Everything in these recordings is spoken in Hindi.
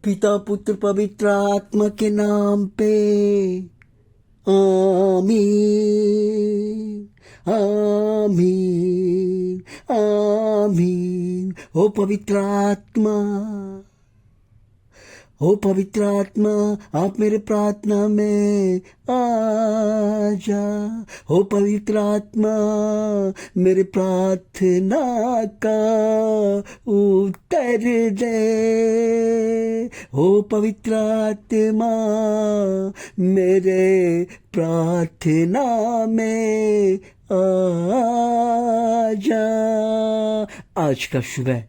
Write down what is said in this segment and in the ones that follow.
पिता पुत्र पवित्र आत्मा के नाम पे आमीन आमीन आमीन। ओ पवित्र आत्मा, ओ पवित्र आत्मा, आप मेरे प्रार्थना में आ जा। ओ पवित्र आत्मा, मेरे प्रार्थना का उत्तर दे। ओ पवित्र आत्मा, मेरे प्रार्थना में आ जा। आज का सुबह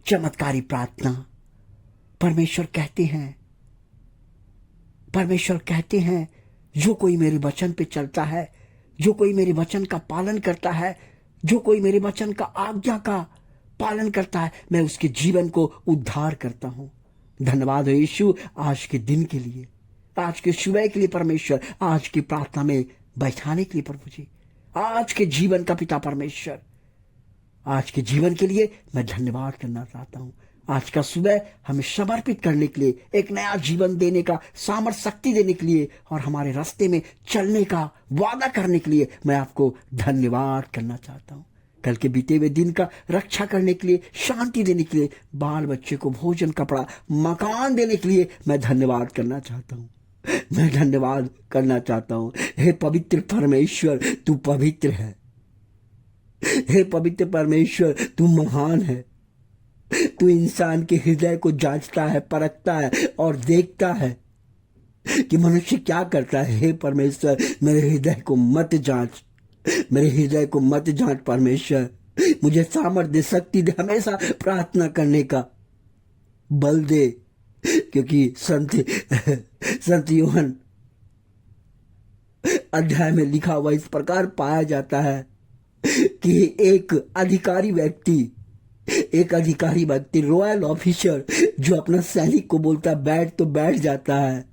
चमत्कारी प्रार्थना। परमेश्वर कहते हैं जो कोई मेरे वचन पे चलता है, जो कोई मेरे वचन का पालन करता है, जो कोई मेरे वचन का आज्ञा का पालन करता है, मैं उसके जीवन को उद्धार करता हूं। धन्यवाद हो यीशु आज के दिन के लिए, आज के सुबह के लिए परमेश्वर, आज की प्रार्थना में बैठाने के लिए प्रभु जी, आज के जीवन का पिता परमेश्वर, आज के जीवन के लिए मैं धन्यवाद करना चाहता हूं। आज का सुबह हमें समर्पित करने के लिए, एक नया जीवन देने का सामर्थ शक्ति देने के लिए और हमारे रास्ते में चलने का वादा करने के लिए मैं आपको धन्यवाद करना चाहता हूं। कल के बीते हुए दिन का रक्षा करने के लिए, शांति देने के लिए, बाल बच्चे को भोजन, कपड़ा, मकान देने के लिए मैं धन्यवाद करना चाहता हूं। मैं धन्यवाद करना चाहता हूं। हे पवित्र परमेश्वर, तू पवित्र है। हे पवित्र परमेश्वर, तू महान है। तू इंसान के हृदय को जांचता है, परखता है और देखता है कि मनुष्य क्या करता है। हे परमेश्वर, मेरे हृदय को मत जांच, मेरे हृदय को मत जांच परमेश्वर। मुझे सामर्थ्य, शक्ति दे, हमेशा प्रार्थना करने का बल दे, क्योंकि संत यूहन्ना अध्याय में लिखा हुआ इस प्रकार पाया जाता है कि एक अधिकारी व्यक्ति, रॉयल ऑफिसर, जो अपना सैनिक को बोलता है बैठ तो बैठ जाता है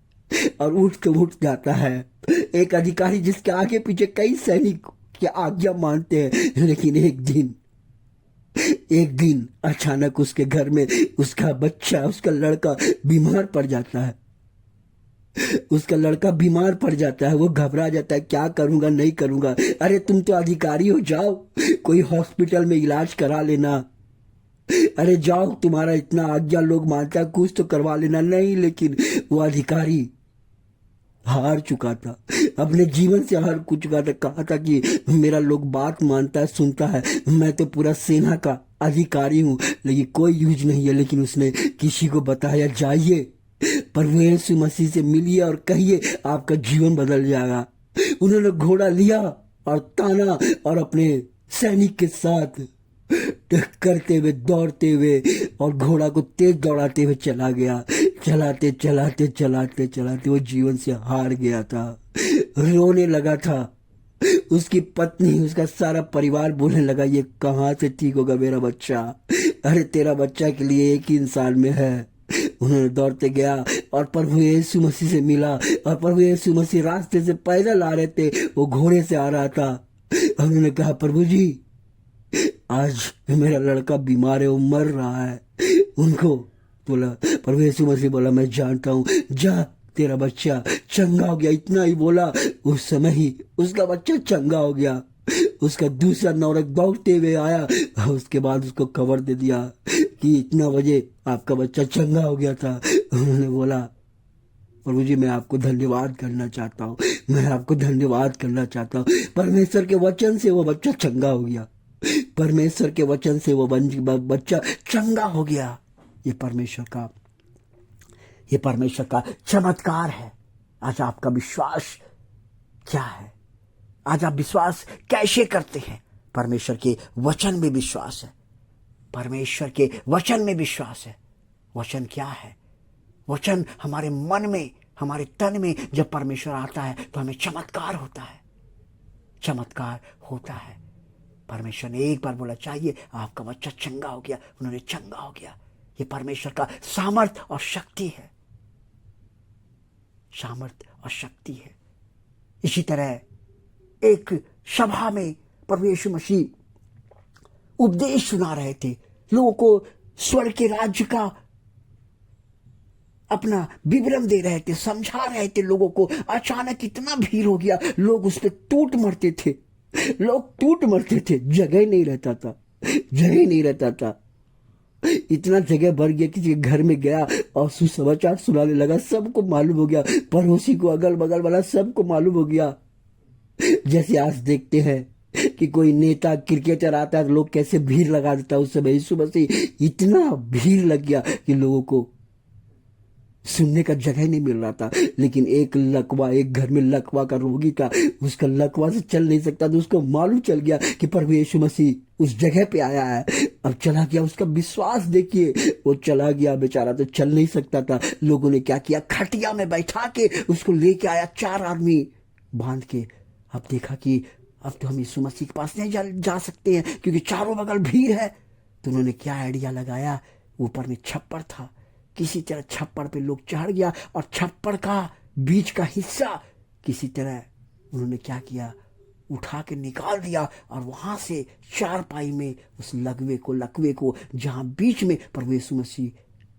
और उठ तो उठ जाता है। एक अधिकारी जिसके आगे पीछे कई सैनिक की आज्ञा मानते हैं, लेकिन एक दिन अचानक उसके घर में उसका बच्चा, उसका लड़का बीमार पड़ जाता है। उसका लड़का बीमार पड़ जाता है। वो घबरा जाता है, क्या करूंगा, नहीं करूंगा। अरे तुम तो अधिकारी हो, जाओ कोई हॉस्पिटल में इलाज करा लेना। अरे जाओ, तुम्हारा इतना आज्ञा लोग मानता है, कुछ तो करवा लेना। नहीं, लेकिन वो अधिकारी हार चुका था, अपने जीवन से हार चुका था। कहा था कि मेरा लोग बात मानता है, सुनता है, मैं तो पूरा सेना का अधिकारी हूं, लेकिन कोई यूज नहीं है। लेकिन उसने किसी को बताया, जाइए प्रभु यीशु मसीह से मिलिए और कहिए आपका जीवन बदल जाएगा। उन्होंने घोड़ा लिया और ताना और अपने सैनिक के साथ करते हुए, दौड़ते हुए और घोड़ा को तेज दौड़ाते हुए चला गया। चलाते वो जीवन से हार गया था, रोने लगा था। उसकी पत्नी, उसका सारा परिवार बोलने लगा, ये कहाँ से ठीक होगा मेरा बच्चा। अरे तेरा बच्चा के लिए एक ही इंसान में है। उन्होंने दौड़ते गया और प्रभु यीशु मसीह से मिला, और प्रभु यीशु मसीह रास्ते से पैदल आ रहे थे, वो घोड़े से आ रहा था। उन्होंने कहा, प्रभु जी आज मेरा लड़का बीमार है, वो मर रहा है। उनको बोला, प्रभु यीशु मसीह बोला, मैं जानता हूं, जा तेरा बच्चा चंगा हो गया। इतना ही बोला, उस समय ही उसका बच्चा चंगा हो गया। उसका दूसरा नौरक दौड़ते हुए आया और उसके बाद उसको खबर दे दिया कि इतना बजे आपका बच्चा चंगा हो गया था। उन्होंने बोला, प्रभु जी मैं आपको धन्यवाद करना चाहता हूँ, मैं आपको धन्यवाद करना चाहता हूँ। परमेश्वर के वचन से वो बच्चा चंगा हो गया, परमेश्वर के वचन से वो बच्चा चंगा हो गया। ये परमेश्वर का चमत्कार है। आज आपका विश्वास क्या है? आज आप विश्वास कैसे करते हैं? परमेश्वर के वचन में विश्वास है, परमेश्वर के वचन में विश्वास है। वचन क्या है? वचन हमारे मन में, हमारे तन में जब परमेश्वर आता है तो हमें चमत्कार होता है, चमत्कार होता है। परमेश्वर ने एक बार बोला, चाहिए आपका बच्चा चंगा हो गया, उन्होंने चंगा हो गया। ये परमेश्वर का सामर्थ और शक्ति है, सामर्थ और शक्ति है। इसी तरह एक सभा में प्रभु यीशु मसीह उपदेश सुना रहे थे, लोगों को स्वर्ग के राज्य का अपना विवरण दे रहे थे, समझा रहे थे लोगों को। अचानक इतना भीड़ हो गया, लोग उस पर टूट मरते थे, लोग टूट मरते थे, जगह नहीं रहता था, जगह नहीं रहता था। इतना जगह भर गया, किसी के घर में गया और सुसमाचार सुनाने लगा, सबको मालूम हो गया, पड़ोसी को, अगल बगल वाला सबको मालूम हो गया। जैसे आज देखते हैं कि कोई नेता क्रिकेटर आता है, लोग कैसे भीड़ लगा देता है, उस समय यीशु मसीह इतना भीड़ लग गया कि लोगों को सुनने का जगह नहीं मिल रहा था। लेकिन एक लकवा, एक घर में लकवा का रोगी था, उसका लकवा से चल नहीं सकता था, उसको मालूम चल गया कि प्रभु यीशु मसीह उस जगह पे आया है। अब चला गया, उसका विश्वास देखिए, वो चला गया, बेचारा तो चल नहीं सकता था। लोगों ने क्या किया, खटिया में बैठा के उसको लेके आया, 4 आदमी बांध के। अब देखा कि अब तो हम यीशु मसीह के पास नहीं जा सकते हैं, क्योंकि चारों बगल भीड़ है। तो उन्होंने क्या आइडिया लगाया, ऊपर में छप्पर था, किसी तरह छप्पर पे लोग चढ़ गया और छप्पर का बीच का हिस्सा किसी तरह उन्होंने क्या किया, उठा के निकाल दिया और वहां से चारपाई में उस लकवे को जहां बीच में प्रभु यीशु मसीह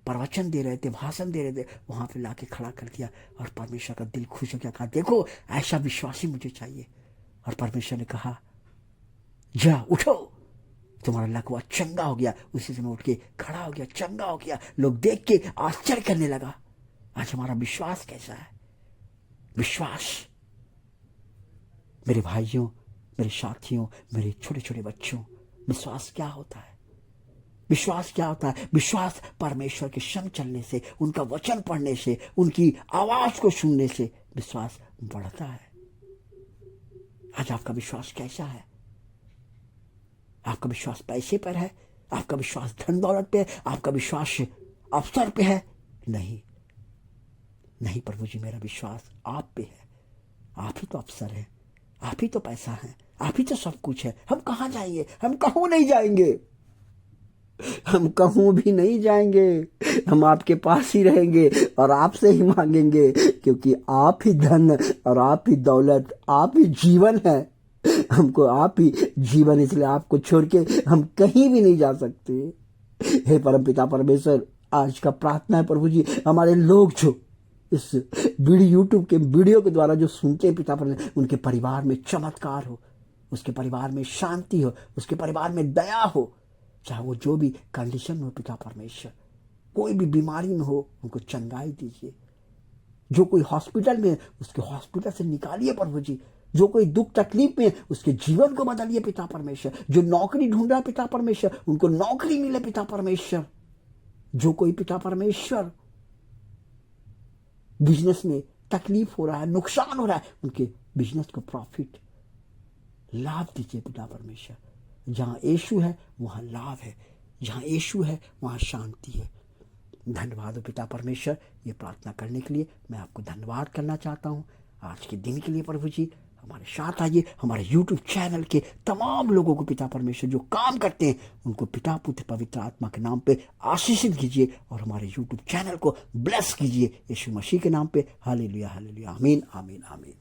प्रवचन दे रहे थे, भाषण दे रहे थे, वहां पे लाके खड़ा कर दिया। और परमेश्वर का दिल खुश हो गया, कहा देखो ऐसा विश्वासी मुझे चाहिए। और परमेश्वर ने कहा जा उठो, तुम्हारा लकवा चंगा हो गया। उसी समय उठ के खड़ा हो गया, चंगा हो गया। लोग देख के आश्चर्य करने लगा। आज हमारा विश्वास कैसा है? विश्वास, मेरे भाइयों, मेरे साथियों, मेरे छोटे छोटे बच्चों, विश्वास क्या होता है? विश्वास क्या होता है? विश्वास परमेश्वर के संग चलने से, उनका वचन पढ़ने से, उनकी आवाज को सुनने से विश्वास बढ़ता है। आज आपका विश्वास कैसा है? आपका विश्वास पैसे पर है? आपका विश्वास धन दौलत पे है? आपका विश्वास अवसर पे है? नहीं, नहीं प्रभु जी, मेरा विश्वास आप पे है। आप ही तो अवसर है, आप ही तो पैसा है, आप ही तो सब कुछ है। हम कहाँ जाएंगे? हम कहूँ नहीं जाएंगे, हम कहूँ भी नहीं जाएंगे। हम आपके पास ही रहेंगे और आपसे ही मांगेंगे, क्योंकि आप ही धन और आप ही दौलत, आप ही जीवन है। हमको आप ही जीवन, इसलिए आपको छोड़ के हम कहीं भी नहीं जा सकते। हे परम पिता परमेश्वर, आज का प्रार्थना है प्रभु जी, हमारे लोग जो इस यूट्यूब के वीडियो के द्वारा जो सुनते हैं पिता परमेश्वर, उनके परिवार में चमत्कार हो, उसके परिवार में शांति हो, उसके परिवार में दया हो, चाहे वो जो भी कंडीशन में हो पिता परमेश्वर, कोई भी बीमारी में हो, उनको चंगाई दीजिए। जो कोई हॉस्पिटल में, उसके हॉस्पिटल से निकालिए प्रभु जी। जो कोई दुख तकलीफ में, उसके जीवन को बदलिए पिता परमेश्वर। जो नौकरी ढूंढ रहा है पिता परमेश्वर, उनको नौकरी मिले पिता परमेश्वर। जो कोई पिता परमेश्वर बिजनेस में तकलीफ हो रहा है, नुकसान हो रहा है, उनके बिजनेस को प्रॉफिट, लाभ दीजिए पिता परमेश्वर। जहां यीशु है वहां लाभ है, जहां यीशु है वहां शांति है। धन्यवाद हो पिता परमेश्वर, ये प्रार्थना करने के लिए मैं आपको धन्यवाद करना चाहता हूं। आज के दिन के लिए प्रभु जी हमारे साथ आइए। हमारे YouTube चैनल के तमाम लोगों को पिता परमेश्वर जो काम करते हैं, उनको पिता पुत्र पवित्र आत्मा के नाम पे आशीषित कीजिए और हमारे YouTube चैनल को ब्लेस कीजिए, यीशु मसीह के नाम पे। हालेलुया, हालेलुया, आमीन, आमीन, आमीन।